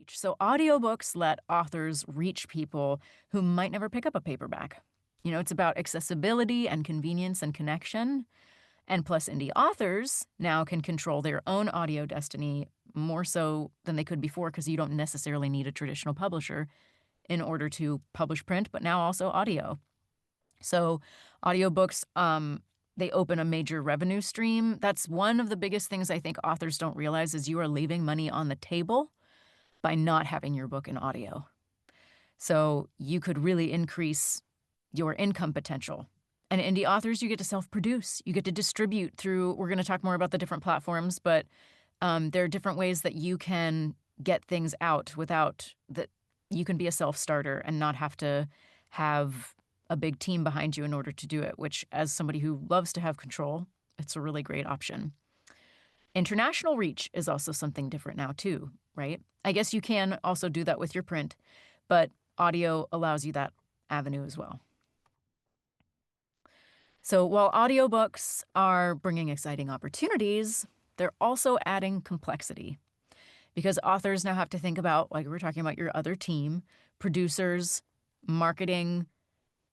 reach. So audiobooks let authors reach people who might never pick up a paperback. It's about accessibility and convenience and connection. And plus, indie authors now can control their own audio destiny more so than they could before because you don't necessarily need a traditional publisher in order to publish print, but now also audio. So audiobooks, they open a major revenue stream. That's one of the biggest things I think authors don't realize is you are leaving money on the table by not having your book in audio. So you could really increase your income potential. And indie authors, you get to self-produce. You get to distribute through, we're going to talk more about the different platforms, but there are different ways that you can get things out without that. You can be a self-starter and not have to have a big team behind you in order to do it, which as somebody who loves to have control, it's a really great option. International reach is also something different now too, right? I guess you can also do that with your print, but audio allows you that avenue as well. So while audiobooks are bringing exciting opportunities, they're also adding complexity because authors now have to think about, like we were talking about, your other team, producers, marketing,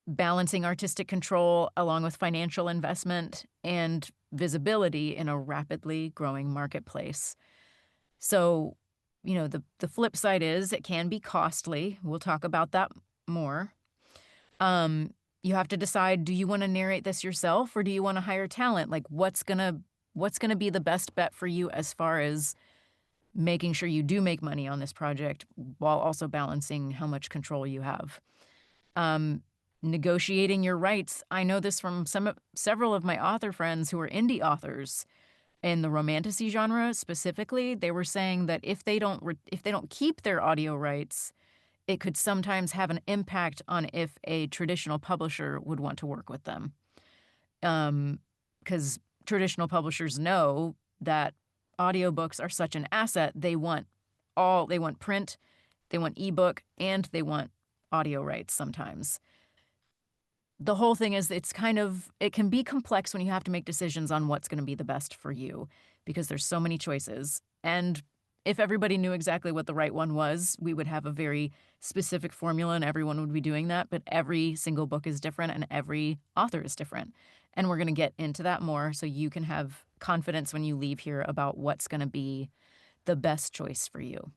balancing artistic control along with financial investment and visibility in a rapidly growing marketplace. So, the flip side is it can be costly. We'll talk about that more. You have to decide, do you want to narrate this yourself or do you want to hire talent? Like what's going to be the best bet for you as far as making sure you do make money on this project while also balancing how much control you have. Negotiating your rights. I know this from several of my author friends who are indie authors in the romantasy genre specifically. They were saying that if they don't keep their audio rights, it could sometimes have an impact on if a traditional publisher would want to work with them. Because traditional publishers know that audiobooks are such an asset. They want print, they want ebook, and they want audio rights sometimes. The whole thing is it can be complex when you have to make decisions on what's going to be the best for you because there's so many choices. And if everybody knew exactly what the right one was, we would have a very specific formula and everyone would be doing that. But every single book is different and every author is different. And we're going to get into that more so you can have confidence when you leave here about what's going to be the best choice for you.